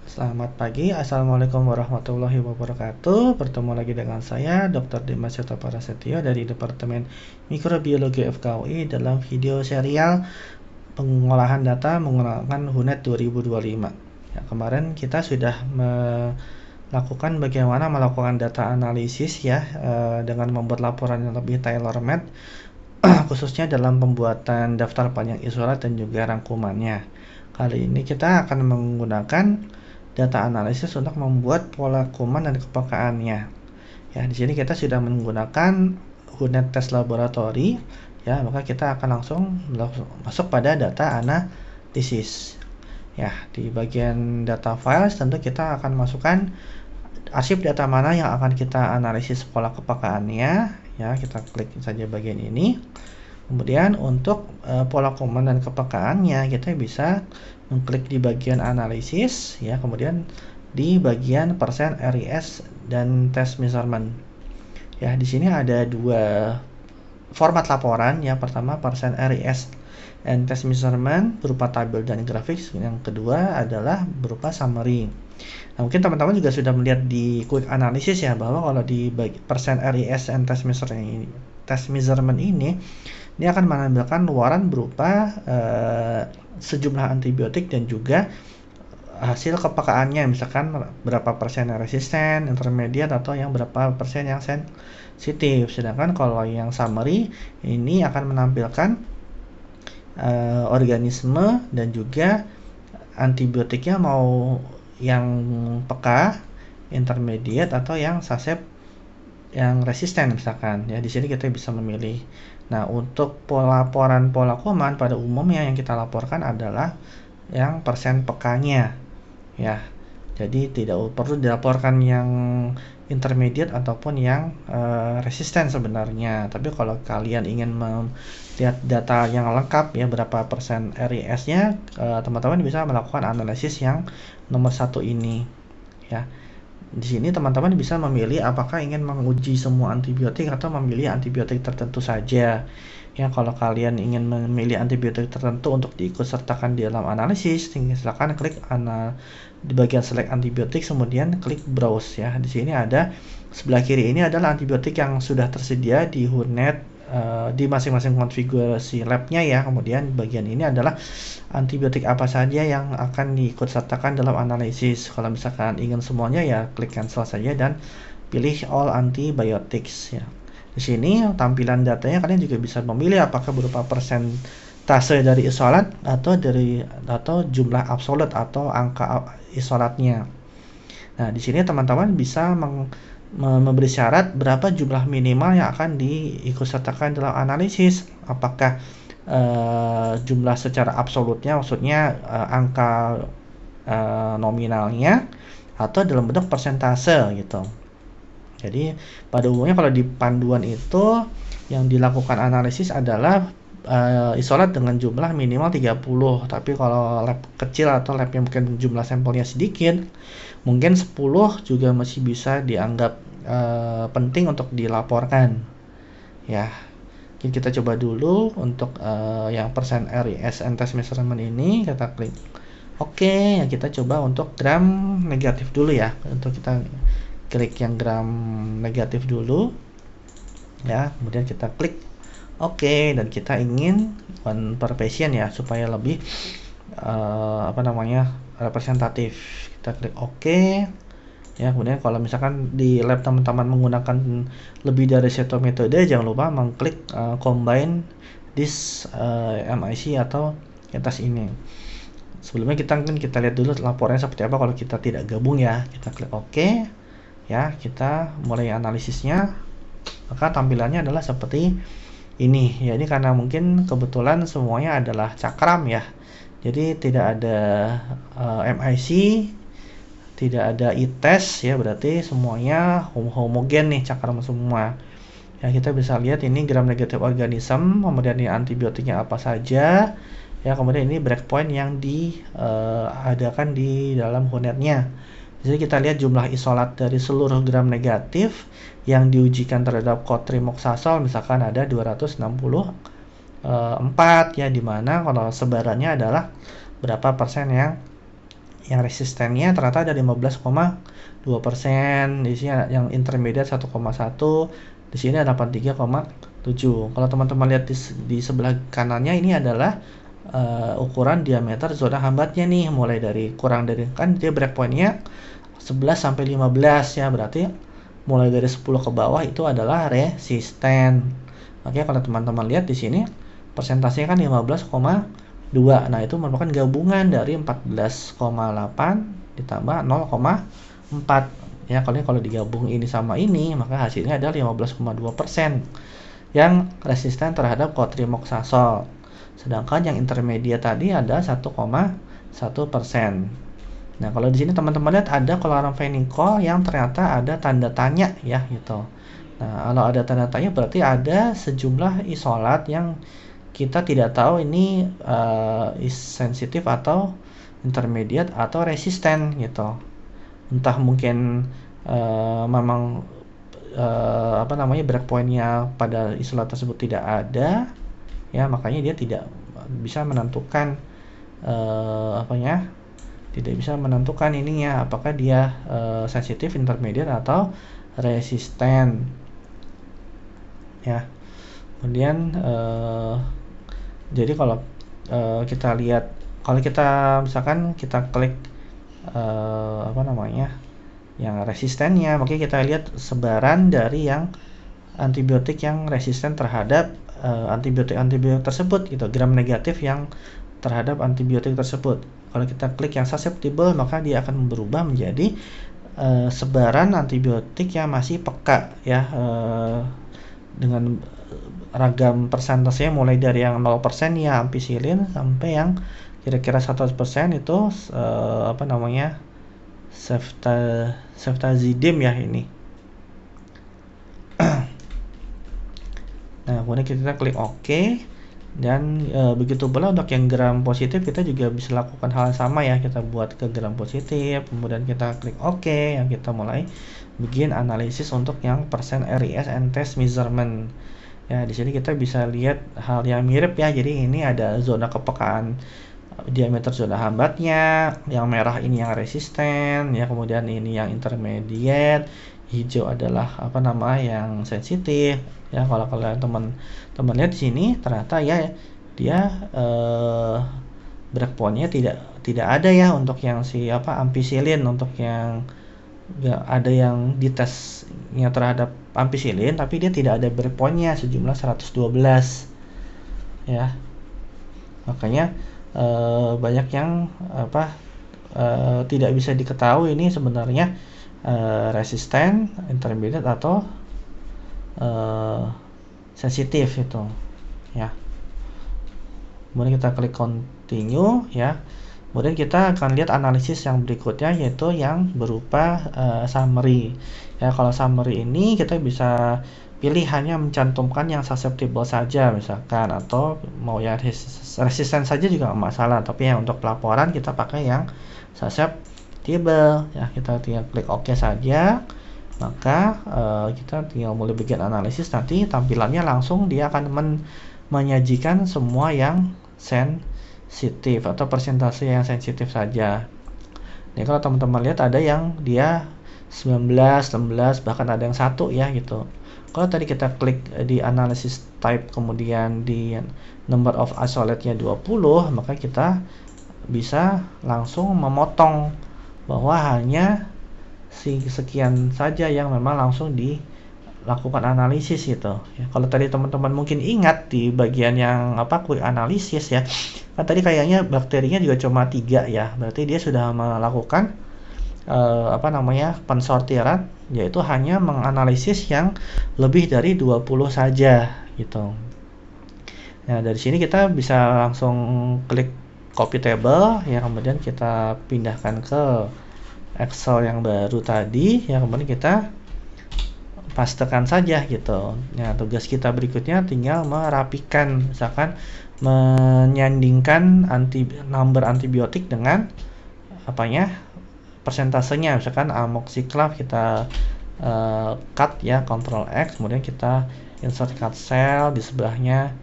Selamat pagi, Assalamualaikum warahmatullahi wabarakatuh. Bertemu lagi dengan saya, Dr. Dimas Yota Prasetyo dari Departemen Mikrobiologi FKUI dalam video serial pengolahan data menggunakan HUNET 2025. Ya, kemarin kita sudah melakukan bagaimana melakukan data analisis ya, dengan membuat laporan yang lebih tailor-made, khususnya dalam pembuatan daftar panjang isolat dan juga rangkumannya. Kali ini kita akan menggunakan data analisis untuk membuat pola kuman dan kepekaannya. Ya, di sini kita sudah menggunakan HUNET Test Laboratory, ya, maka kita akan langsung masuk pada data analisis. Ya, di bagian data files tentu kita akan masukkan arsip data mana yang akan kita analisis pola kepekaannya. Ya, kita klik saja bagian ini. Kemudian untuk pola kuman dan kepekaannya kita bisa mengklik di bagian analisis ya, kemudian di bagian persen RIS dan test measurement. Ya, di sini ada dua format laporan. Yang pertama persen RIS and test measurement berupa tabel dan grafik, yang kedua adalah berupa summary. Nah, mungkin teman-teman juga sudah melihat di quick analysis ya, bahwa kalau di persen RIS and test measurement ini dia akan menampilkan luaran berupa sejumlah antibiotik dan juga hasil kepekaannya, misalkan berapa persen yang resisten, intermediate, atau yang berapa persen yang sensitif. Sedangkan kalau yang summary ini akan menampilkan organisme dan juga antibiotiknya mau yang peka, intermediate, atau yang sasep yang resisten misalkan. Ya, di sini kita bisa memilih. Nah, untuk laporan pola kuman pada umumnya yang kita laporkan adalah yang persen pekanya. Ya, jadi tidak perlu dilaporkan yang intermediate ataupun yang resisten sebenarnya. Tapi kalau kalian ingin melihat data yang lengkap ya, berapa persen RIS-nya, teman-teman bisa melakukan analisis yang nomor 1 ini. Ya. Di sini teman-teman bisa memilih apakah ingin menguji semua antibiotik atau memilih antibiotik tertentu saja. Ya, kalau kalian ingin memilih antibiotik tertentu untuk diikutsertakan di dalam analisis, silakan klik di bagian select antibiotik, kemudian klik browse ya. Di sini ada sebelah kiri ini adalah antibiotik yang sudah tersedia di HUNET di masing-masing konfigurasi labnya ya. Kemudian bagian ini adalah antibiotik apa saja yang akan diikutsertakan dalam analisis. Kalau misalkan ingin semuanya ya klik cancel saja dan pilih all antibiotics ya. Di sini tampilan datanya kalian juga bisa memilih apakah berupa persentase dari isolat atau jumlah absolut atau angka isolatnya. Nah, di sini teman-teman bisa memberi syarat berapa jumlah minimal yang akan diikutsertakan dalam analisis. Apakah jumlah secara absolutnya, maksudnya angka nominalnya, atau dalam bentuk persentase gitu. Jadi pada umumnya kalau di panduan itu yang dilakukan analisis adalah isolat dengan jumlah minimal 30. Tapi kalau lab kecil atau lab yang mungkin jumlah sampelnya sedikit, mungkin 10 juga masih bisa dianggap penting untuk dilaporkan. Ya, kita coba dulu untuk yang persen RIS and test measurement ini, kita klik oke. Ya, kita coba untuk gram negatif dulu ya. Untuk kita klik yang gram negatif dulu ya, kemudian kita klik oke, dan kita ingin one per patient ya, supaya lebih representatif. Kita klik oke ya. Kemudian kalau misalkan di lab teman-teman menggunakan lebih dari satu metode, jangan lupa mengklik combine this MIC atau atas ini. Sebelumnya kita lihat dulu laporannya seperti apa kalau kita tidak gabung ya. Kita klik oke ya, kita mulai analisisnya. Maka tampilannya adalah seperti ini ya. Ini karena mungkin kebetulan semuanya adalah cakram ya, jadi tidak ada MIC, tidak ada e-test ya, berarti semuanya homogen nih, cakram semua ya. Kita bisa lihat ini gram negatif organisme, kemudian ini antibiotiknya apa saja ya, kemudian ini breakpoint yang diadakan di dalam HUNET-nya. Jadi kita lihat jumlah isolat dari seluruh gram negatif yang diujikan terhadap cotrimoxazole misalkan ada 264 ya, dimana kalau sebarannya adalah berapa persen yang yang resistennya ternyata ada 15,2%, di sini ada yang intermediate 1,1, di sini ada 83,7. Kalau teman-teman lihat di sebelah kanannya ini adalah ukuran diameter zona hambatnya nih, mulai dari kurang dari, kan dia breakpointnya 11 sampai 15 ya, berarti mulai dari 10 ke bawah itu adalah resisten. Makanya kalau teman-teman lihat di sini persentasenya kan 15,2. Nah, itu merupakan gabungan dari 14,8 ditambah 0,4. Ya, kalau digabung ini sama ini, maka hasilnya adalah 15,2% yang resisten terhadap cotrimoxazole. Sedangkan yang intermediate tadi ada 1,1%. Nah, kalau di sini teman-teman lihat ada chloramphenicol yang ternyata ada tanda tanya ya gitu. Nah, kalau ada tanda tanya berarti ada sejumlah isolat yang kita tidak tahu ini sensitif atau intermediate atau resisten gitu. Entah mungkin memang breakpointnya pada isolat tersebut tidak ada ya, makanya dia tidak bisa menentukan tidak bisa menentukan ininya apakah dia sensitif, intermediate atau resisten ya. Kemudian jadi kalau kita lihat, kalau kita misalkan kita klik yang resistennya, makanya kita lihat sebaran dari yang antibiotik yang resisten terhadap antibiotik tersebut gitu, gram negatif yang terhadap antibiotik tersebut. Kalau kita klik yang susceptible, maka dia akan berubah menjadi sebaran antibiotik yang masih peka ya, dengan ragam persentasenya mulai dari yang 0% ya ampicillin sampai yang kira-kira 100% itu ceftazidime ya ini. Nah, kemudian kita klik OK, dan begitu pula untuk yang gram positif kita juga bisa lakukan hal yang sama ya, kita buat ke gram positif, kemudian kita klik OK, yang kita mulai bikin analisis untuk yang persen RIS and test measurement. Ya, di sini kita bisa lihat hal yang mirip ya. Jadi ini ada zona kepekaan diameter zona hambatnya, yang merah ini yang resisten ya, kemudian ini yang intermediate, hijau adalah yang sensitif ya. Kalau kalian teman-teman lihat di sini ternyata ya dia breakpointnya tidak ada ya untuk yang ampicillin, untuk yang ada yang ditesnya terhadap ampicillin tapi dia tidak ada breakpointnya sejumlah 112 ya. Makanya banyak yang tidak bisa diketahui ini sebenarnya resisten, intermediate atau sensitif itu ya. Kemudian kita klik continue ya. Kemudian kita akan lihat analisis yang berikutnya, yaitu yang berupa summary ya. Kalau summary ini kita bisa pilih hanya mencantumkan yang susceptible saja misalkan, atau mau yang resisten saja juga nggak masalah, tapi yang untuk pelaporan kita pakai yang susceptible ya. Kita tinggal klik OK saja, maka kita tinggal mulai bagian analisis. Nanti tampilannya langsung dia akan menyajikan semua yang sensitif atau persentase yang sensitif saja. Ini kalau teman-teman lihat ada yang dia 19, 16, bahkan ada yang 1 ya gitu. Kalau tadi kita klik di analysis type kemudian di number of isolate-nya 20, maka kita bisa langsung memotong bahwa hanya sekian saja yang memang langsung dilakukan analisis gitu ya. Kalau tadi teman-teman mungkin ingat di bagian yang quick analisis ya, kan tadi kayaknya bakterinya juga cuma 3 ya, berarti dia sudah melakukan pensortiran, yaitu hanya menganalisis yang lebih dari 20 saja gitu. Nah, dari sini kita bisa langsung klik copy table ya, kemudian kita pindahkan ke Excel yang baru tadi ya, kemudian kita pastekan saja gitu. Nah, tugas kita berikutnya tinggal merapikan, misalkan menyandingkan number antibiotik dengan persentasenya. Misalkan amoxiclav kita cut ya, Ctrl X, kemudian kita insert cut cell di sebelahnya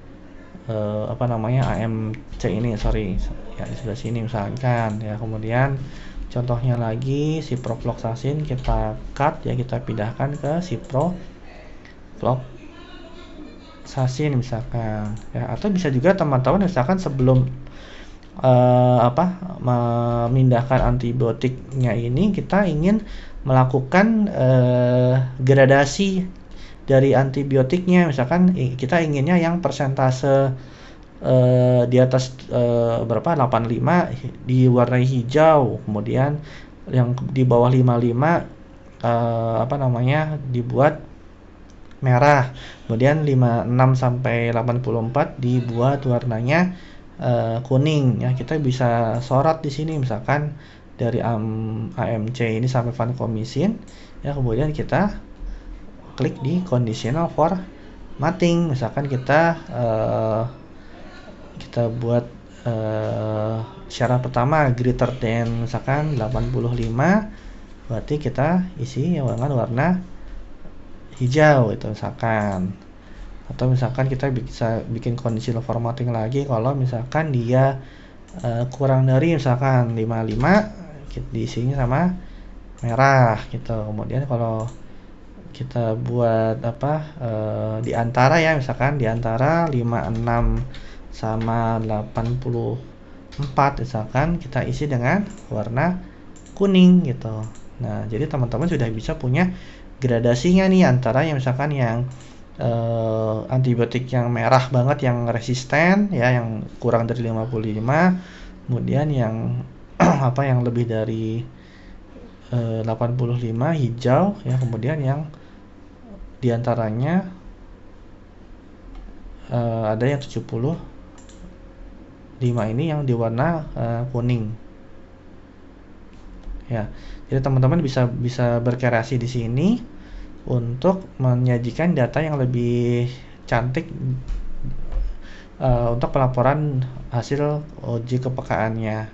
AMC ini, ya di sebelah sini misalkan ya. Kemudian Contohnya lagi ciprofloxacin kita cut ya, kita pindahkan ke ciprofloxacin misalkan ya. Atau bisa juga teman-teman misalkan sebelum memindahkan antibiotiknya ini kita ingin melakukan gradasi dari antibiotiknya, misalkan kita inginnya yang persentase di atas berapa 85 diwarnai hijau, kemudian yang di bawah 55 dibuat merah, kemudian 56 sampai 84 dibuat warnanya kuning ya. Kita bisa sorot di sini misalkan dari AMC ini sampai vancomycin ya, kemudian kita klik di conditional formatting, misalkan kita buat syarat pertama greater than misalkan 85, berarti kita isi dengan warna hijau itu misalkan. Atau misalkan kita bisa bikin conditional formatting lagi kalau misalkan dia kurang dari misalkan 55, diisinya sama merah gitu. Kemudian kalau kita buat di antara ya, misalkan di antara 56 sama 84 misalkan kita isi dengan warna kuning gitu. Nah, jadi teman-teman sudah bisa punya gradasinya nih antara yang misalkan yang antibiotik yang merah banget yang resisten ya, yang kurang dari 55, kemudian yang yang lebih dari 85 hijau ya, kemudian yang diantaranya ada yang 75 ini yang diwarna kuning ya. Jadi teman-teman bisa berkreasi di sini untuk menyajikan data yang lebih cantik untuk pelaporan hasil uji kepekaannya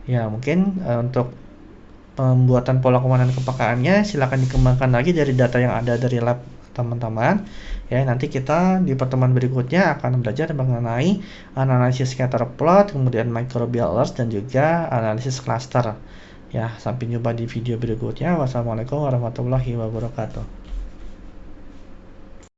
ya. Mungkin untuk pembuatan pola komandan kepekaannya silakan dikembangkan lagi dari data yang ada dari lab teman-teman ya. Nanti kita di pertemuan berikutnya akan belajar mengenai analisis scatter plot, kemudian microbial alerts, dan juga analisis cluster ya. Sampai jumpa di video berikutnya. Wassalamualaikum warahmatullahi wabarakatuh.